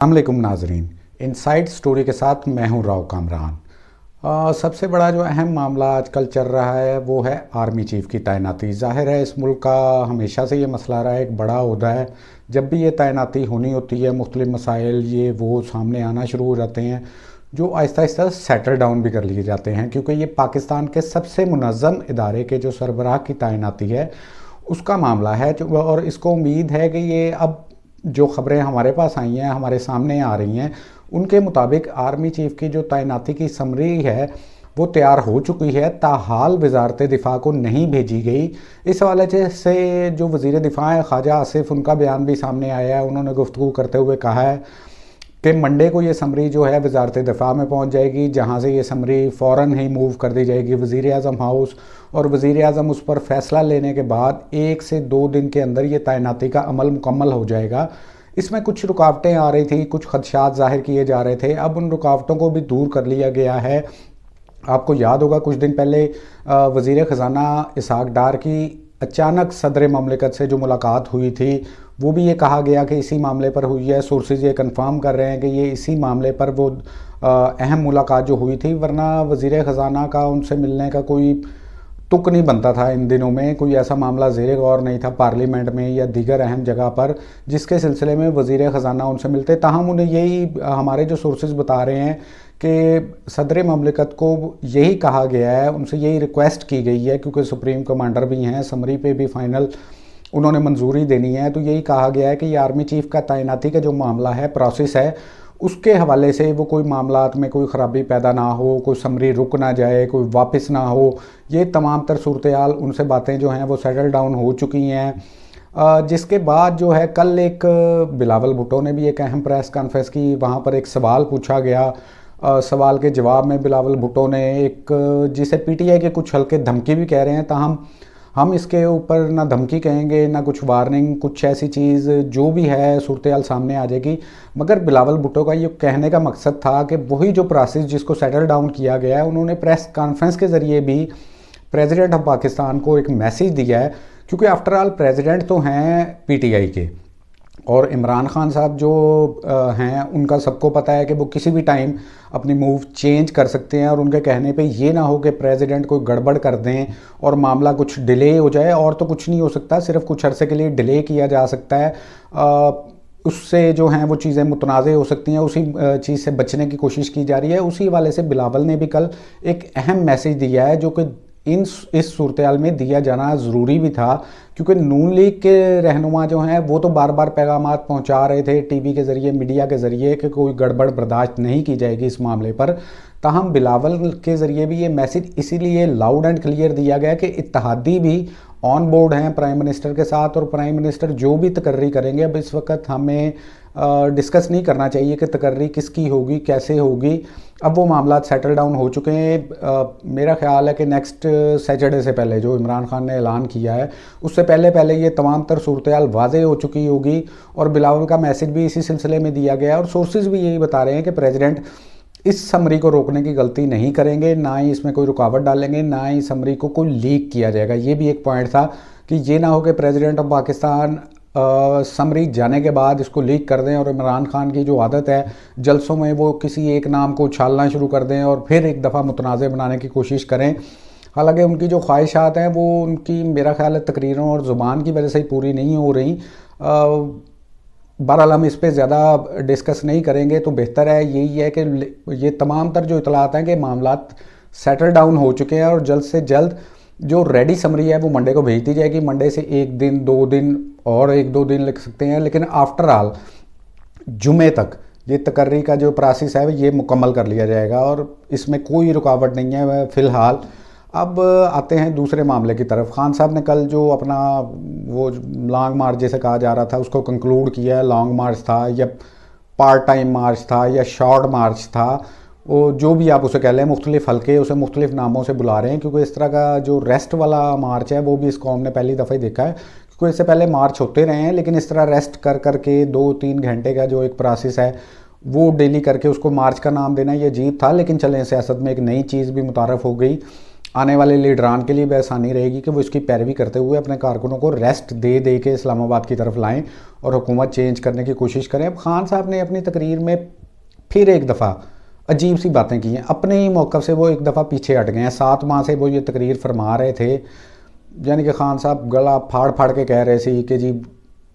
السلام علیکم ناظرین، انسائٹ سٹوری کے ساتھ میں ہوں راؤ کامران۔ سب سے بڑا جو اہم معاملہ آج کل چل رہا ہے وہ ہے آرمی چیف کی تعیناتی۔ ظاہر ہے اس ملک کا ہمیشہ سے یہ مسئلہ رہا ہے، ایک بڑا عہدہ ہے، جب بھی یہ تعیناتی ہونی ہوتی ہے مختلف مسائل یہ وہ سامنے آنا شروع ہو جاتے ہیں جو آہستہ آہستہ سیٹل ڈاؤن بھی کر لیے جاتے ہیں، کیونکہ یہ پاکستان کے سب سے منظم ادارے کے جو سربراہ کی تعیناتی ہے اس کا معاملہ ہے، اور اس کو امید ہے کہ یہ اب جو خبریں ہمارے پاس آئی ہیں، ہمارے سامنے آ رہی ہیں، ان کے مطابق آرمی چیف کی جو تعیناتی کی سمری ہے وہ تیار ہو چکی ہے، تاحال وزارت دفاع کو نہیں بھیجی گئی۔ اس حوالے سے جو وزیر دفاع ہیں خواجہ آصف، ان کا بیان بھی سامنے آیا ہے۔ انہوں نے گفتگو کرتے ہوئے کہا ہے کہ منڈے کو یہ سمری جو ہے وزارت دفاع میں پہنچ جائے گی، جہاں سے یہ سمری فوراً ہی موو کر دی جائے گی وزیر اعظم ہاؤس، اور وزیر اعظم اس پر فیصلہ لینے کے بعد 1 سے 2 دن کے اندر یہ تعیناتی کا عمل مکمل ہو جائے گا۔ اس میں کچھ رکاوٹیں آ رہی تھیں، کچھ خدشات ظاہر کیے جا رہے تھے، اب ان رکاوٹوں کو بھی دور کر لیا گیا ہے۔ آپ کو یاد ہوگا کچھ دن پہلے وزیر خزانہ اسحاق ڈار کی اچانک صدر مملکت سے جو ملاقات ہوئی تھی، وہ بھی یہ کہا گیا کہ اسی معاملے پر ہوئی ہے۔ سورسز یہ کنفرم کر رہے ہیں کہ یہ اسی معاملے پر وہ اہم ملاقات جو ہوئی تھی، ورنہ وزیر خزانہ کا ان سے ملنے کا کوئی تک نہیں بنتا تھا۔ ان دنوں میں کوئی ایسا معاملہ زیر غور نہیں تھا پارلیمنٹ میں یا دیگر اہم جگہ پر جس کے سلسلے میں وزیر خزانہ ان سے ملتے۔ تاہم انہیں یہی ہمارے جو سورسز بتا رہے ہیں کہ صدر مملکت کو یہی کہا گیا ہے، ان سے یہی ریکویسٹ کی گئی ہے، کیونکہ سپریم کمانڈر بھی ہیں، سمری پہ بھی فائنل انہوں نے منظوری دینی ہے، تو یہی کہا گیا ہے کہ یہ آرمی چیف کا تعیناتی کا جو معاملہ ہے، پروسیس ہے، اس کے حوالے سے وہ کوئی معاملات میں کوئی خرابی پیدا نہ ہو، کوئی سمری رک نہ جائے، کوئی واپس نہ ہو، یہ تمام تر صورتحال ان سے باتیں جو ہیں وہ سیٹل ڈاؤن ہو چکی ہیں۔ جس کے بعد جو ہے کل ایک بلاول بھٹو نے بھی ایک اہم پریس کانفرنس کی، وہاں پر ایک سوال پوچھا گیا۔ سوال کے جواب میں بلاول بھٹو نے ایک جسے پی ٹی آئی کے کچھ ہلکے دھمکی بھی کہہ رہے ہیں، تاہم ہم اس کے اوپر نہ دھمکی کہیں گے نہ کچھ وارننگ، کچھ ایسی چیز جو بھی ہے صورتحال سامنے آ جائے گی، مگر بلاول بھٹو کا یہ کہنے کا مقصد تھا کہ وہی جو پروسیس جس کو سیٹل ڈاؤن کیا گیا ہے، انہوں نے پریس کانفرنس کے ذریعے بھی پریزیڈنٹ آف پاکستان کو ایک میسیج دیا ہے، کیونکہ آفٹر آل پریزیڈنٹ تو ہیں پی ٹی آئی کے، اور عمران خان صاحب جو ہیں ان کا سب کو پتہ ہے کہ وہ کسی بھی ٹائم اپنی موو چینج کر سکتے ہیں، اور ان کے کہنے پہ یہ نہ ہو کہ پریزیڈنٹ کوئی گڑبڑ کر دیں اور معاملہ کچھ ڈیلے ہو جائے، اور تو کچھ نہیں ہو سکتا، صرف کچھ عرصے کے لیے ڈیلے کیا جا سکتا ہے، اس سے جو ہیں وہ چیزیں متنازع ہو سکتی ہیں، اسی چیز سے بچنے کی کوشش کی جا رہی ہے۔ اسی حوالے سے بلاول نے بھی کل ایک اہم میسیج دیا ہے جو کہ اس صورتحال میں دیا جانا ضروری بھی تھا، کیونکہ نون لیگ کے رہنما جو ہیں وہ تو بار بار پیغامات پہنچا رہے تھے ٹی وی کے ذریعے، میڈیا کے ذریعے، کہ کوئی گڑبڑ برداشت نہیں کی جائے گی اس معاملے پر۔ تاہم بلاول کے ذریعے بھی یہ میسیج اسی لیے لاؤڈ اینڈ کلیئر دیا گیا کہ اتحادی بھی آن بورڈ ہیں پرائم منسٹر کے ساتھ، اور پرائم منسٹر جو بھی تقرری کریں گے، اب اس وقت ہمیں ڈسکس نہیں کرنا چاہیے کہ تقرری کس کی ہوگی، کیسے ہوگی، اب وہ معاملات سیٹل ڈاؤن ہو چکے ہیں۔ میرا خیال ہے کہ نیکسٹ سیٹرڈے سے پہلے جو عمران خان نے اعلان کیا ہے اس سے پہلے یہ تمام تر صورتحال واضح ہو چکی ہوگی، اور بلاول کا میسیج بھی اسی سلسلے میں دیا گیا ہے، اور سورسز بھی یہی بتا رہے ہیں کہ پریزیڈنٹ اس سمری کو روکنے کی غلطی نہیں کریں گے، نہ ہی اس میں کوئی رکاوٹ ڈالیں گے، نہ ہی سمری کو کوئی لیک کیا جائے گا۔ یہ بھی ایک پوائنٹ تھا کہ یہ نہ ہو کہ پریزیڈنٹ آف پاکستان سمری جانے کے بعد اس کو لیک کر دیں، اور عمران خان کی جو عادت ہے جلسوں میں وہ کسی ایک نام کو اچھالنا شروع کر دیں اور پھر ایک دفعہ متنازع بنانے کی کوشش کریں۔ حالانکہ ان کی جو خواہشات ہیں وہ ان کی میرا خیال ہے تقریروں اور زبان کی وجہ سے ہی پوری نہیں ہو رہی۔ بہرحال ہم اس پہ زیادہ ڈسکس نہیں کریں گے، تو بہتر ہے یہی ہے کہ یہ تمام تر جو اطلاعات ہیں کہ معاملات سیٹل ڈاؤن ہو چکے ہیں، اور جلد سے جلد جو ریڈی سمری ہے وہ منڈے کو بھیج دی جائے گی۔ منڈے سے 1 دن 2 دن اور 1-2 دن لگ سکتے ہیں، لیکن آفٹر آل جمعے تک یہ تقرری کا جو پروسیس ہے یہ مکمل کر لیا جائے گا، اور اس میں کوئی رکاوٹ نہیں ہے فی الحال۔ اب آتے ہیں دوسرے معاملے کی طرف۔ خان صاحب نے کل جو اپنا وہ لانگ مارچ جیسے کہا جا رہا تھا اس کو کنکلوڈ کیا ہے۔ لانگ مارچ تھا یا پارٹ ٹائم مارچ تھا یا شارٹ مارچ تھا، وہ جو بھی آپ اسے کہہ لیں، مختلف حلقے اسے مختلف ناموں سے بلا رہے ہیں، کیونکہ اس طرح کا جو ریسٹ والا مارچ ہے وہ بھی اس قوم نے پہلی دفعہ ہی دیکھا ہے، کیونکہ اس سے پہلے مارچ ہوتے رہے ہیں، لیکن اس طرح ریسٹ کر کے 2-3 گھنٹے کا جو ایک پروسیس ہے وہ ڈیلی کر کے اس کو مارچ کا نام دینا یہ عجیب تھا، لیکن چلیں سیاست میں ایک نئی چیز بھی متعارف ہو گئی۔ آنے والے لیڈران کے لیے بھی آسانی رہے گی کہ وہ اس کی پیروی کرتے ہوئے اپنے کارکنوں کو ریسٹ دے دے کے اسلام آباد کی طرف لائیں اور حکومت چینج کرنے کی کوشش کریں۔ اب خان صاحب نے اپنی تقریر میں پھر ایک دفعہ عجیب سی باتیں کی ہیں، اپنے ہی موقف سے وہ ایک دفعہ پیچھے ہٹ گئے ہیں۔ 7 ماہ سے وہ یہ تقریر فرما رہے تھے، یعنی کہ خان صاحب گلا پھاڑ پھاڑ کے کہہ رہے تھے کہ جی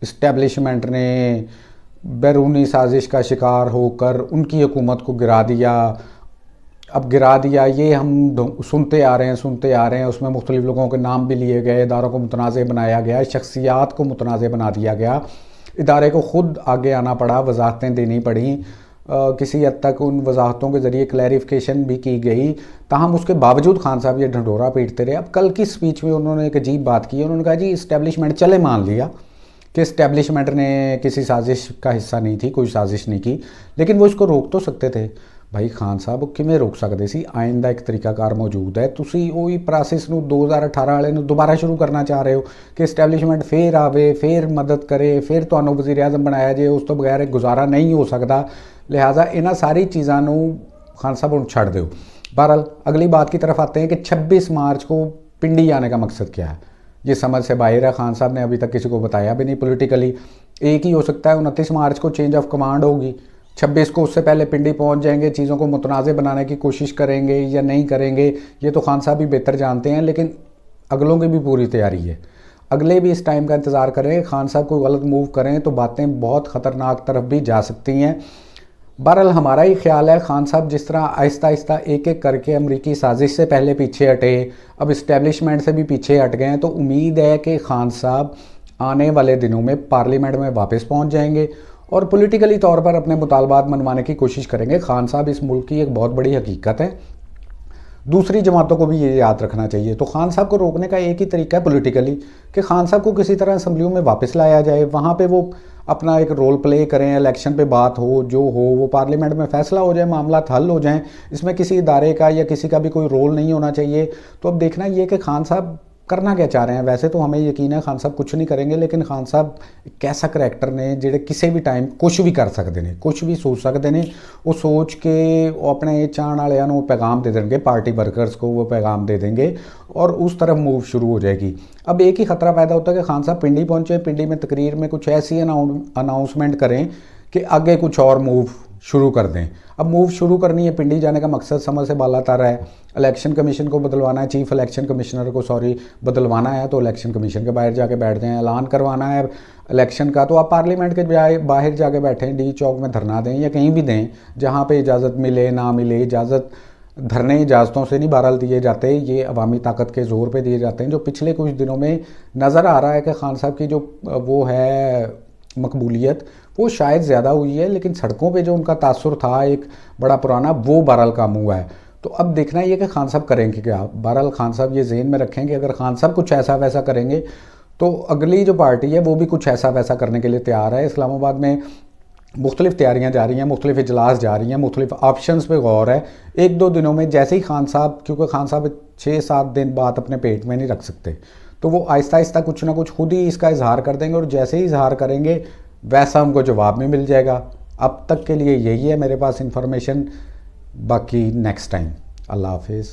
اسٹیبلشمنٹ نے بیرونی سازش کا شکار ہو کر ان کی حکومت کو گرا دیا، اب گرا دیا، یہ ہم سنتے آ رہے ہیں۔ اس میں مختلف لوگوں کے نام بھی لیے گئے، اداروں کو متنازع بنایا گیا، شخصیات کو متنازع بنا دیا گیا، ادارے کو خود آگے آنا پڑا، وضاحتیں دینی پڑیں، کسی حد تک ان وضاحتوں کے ذریعے کلیریفیکیشن بھی کی گئی، تاہم اس کے باوجود خان صاحب یہ ڈھنڈورا پیٹتے رہے۔ اب کل کی سپیچ میں انہوں نے ایک عجیب بات کی، انہوں نے کہا جی اسٹیبلشمنٹ، چلے مان لیا کہ اسٹیبلشمنٹ نے کسی سازش کا حصہ نہیں تھی، کوئی سازش نہیں کی، لیکن وہ اس کو روک تو سکتے تھے۔ بھائی خان صاحب کیویں روک سکتے سی؟ آئندہ ایک طریقہ کار موجود ہے، تسی وہی پروسیس نو 2018 والے نو دوبارہ شروع کرنا چاہ رہے ہو کہ اسٹیبلشمنٹ پھر آوے، پھر مدد کرے، پھر تانوں وزیر اعظم بنایا جائے، اس تو بغیر گزارا نہیں ہو سکتا، لہٰذا انہاں ساری چیزاں نو خان صاحب ہن چھڑ دیو۔ بہرحال اگلی بات کی طرف آتے ہیں کہ 26 مارچ کو پنڈی آنے کا مقصد کیا ہے؟ یہ سمجھ سے باہر ہے، خان صاحب نے ابھی تک کسی کو بتایا بھی نہیں پولیٹیکلی۔ ایک ہی ہو سکتا ہے، 29 مارچ کو چینج آف کمانڈ ہوگی، 26 کو اس سے پہلے پنڈی پہنچ جائیں گے، چیزوں کو متنازع بنانے کی کوشش کریں گے یا نہیں کریں گے، یہ تو خان صاحب بھی بہتر جانتے ہیں، لیکن اگلوں کی بھی پوری تیاری ہے۔ اگلے بھی اس ٹائم کا انتظار کریں، خان صاحب کوئی غلط موو کریں تو باتیں بہت خطرناک طرف بھی جا سکتی ہیں۔ بہرحال ہمارا ہی خیال ہے خان صاحب جس طرح آہستہ آہستہ ایک ایک کر کے امریکی سازش سے پہلے پیچھے ہٹے، اب اسٹیبلشمنٹ سے بھی پیچھے ہٹ گئے ہیں، تو امید ہے کہ خان صاحب آنے والے دنوں میں پارلیمنٹ میں واپس پہنچ جائیں گے اور پولیٹیکلی طور پر اپنے مطالبات منوانے کی کوشش کریں گے۔ خان صاحب اس ملک کی ایک بہت بڑی حقیقت ہے، دوسری جماعتوں کو بھی یہ یاد رکھنا چاہیے۔ تو خان صاحب کو روکنے کا ایک ہی طریقہ ہے پولیٹیکلی، کہ خان صاحب کو کسی طرح اسمبلیوں میں واپس لایا جائے، وہاں پہ وہ اپنا ایک رول پلے کریں، الیکشن پہ بات ہو، جو ہو وہ پارلیمنٹ میں فیصلہ ہو جائے، معاملات حل ہو جائیں، اس میں کسی ادارے کا یا کسی کا بھی کوئی رول نہیں ہونا چاہیے۔ تو اب دیکھنا یہ کہ خان صاحب کرنا کیا چاہ رہے ہیں۔ ویسے تو ہمیں یقین ہے خان صاحب کچھ نہیں کریں گے، لیکن خان صاحب ایک ایسا کریکٹر نے جڑے کسی بھی ٹائم کچھ بھی کر سکتے ہیں، کچھ بھی سوچ سکتے ہیں، وہ سوچ کے وہ اپنے چاہن والوں کو پیغام دے دیں گے، پارٹی ورکرز کو وہ پیغام دے دیں گے اور اس طرف موو شروع ہو جائے گی۔ اب ایک ہی خطرہ پیدا ہوتا ہے کہ خان صاحب پنڈی پہنچے، پنڈی میں تقریر میں کچھ ایسی اناؤنسمنٹ کریں کہ آگے کچھ اور موو شروع کر دیں۔ اب موو شروع کرنی ہے، پنڈی جانے کا مقصد سمجھ سے بالا تر ہے، الیکشن کمشن کو بدلوانا ہے، چیف الیکشن کمشنر کو بدلوانا ہے، تو الیکشن کمشن کے باہر جا کے بیٹھ جائیں، اعلان کروانا ہے الیکشن کا تو آپ پارلیمنٹ کے باہر جا کے بیٹھیں، ڈی چوک میں دھرنا دیں یا کہیں بھی دیں جہاں پہ اجازت ملے نہ ملے۔ دھرنے اجازتوں سے نہیں بہرحال دیے جاتے، یہ عوامی طاقت کے زور پہ دیے جاتے ہیں۔ جو پچھلے کچھ دنوں میں نظر آ رہا ہے کہ خان صاحب کی جو وہ ہے مقبولیت وہ شاید زیادہ ہوئی ہے، لیکن سڑکوں پہ جو ان کا تاثر تھا ایک بڑا پرانا، وہ بہرحال کم ہوا ہے۔ تو اب دیکھنا یہ کہ خان صاحب کریں گے کیا۔ بہرحال خان صاحب یہ ذہن میں رکھیں کہ اگر خان صاحب کچھ ایسا ویسا کریں گے تو اگلی جو پارٹی ہے وہ بھی کچھ ایسا ویسا کرنے کے لیے تیار ہے۔ اسلام آباد میں مختلف تیاریاں جاری ہیں، مختلف اجلاس جاری ہیں، مختلف آپشنز پہ غور ہے۔ ایک دو دنوں میں جیسے ہی خان صاحب، کیونکہ خان صاحب 6-7 دن بعد اپنے پیٹ میں نہیں رکھ سکتے، تو وہ آہستہ آہستہ کچھ نہ کچھ خود ہی اس کا اظہار کر دیں گے، اور جیسے ہی اظہار کریں گے ویسا ہم کو جواب میں مل جائے گا۔ اب تک کے لیے یہی ہے میرے پاس انفارمیشن، باقی نیکسٹ ٹائم۔ اللہ حافظ۔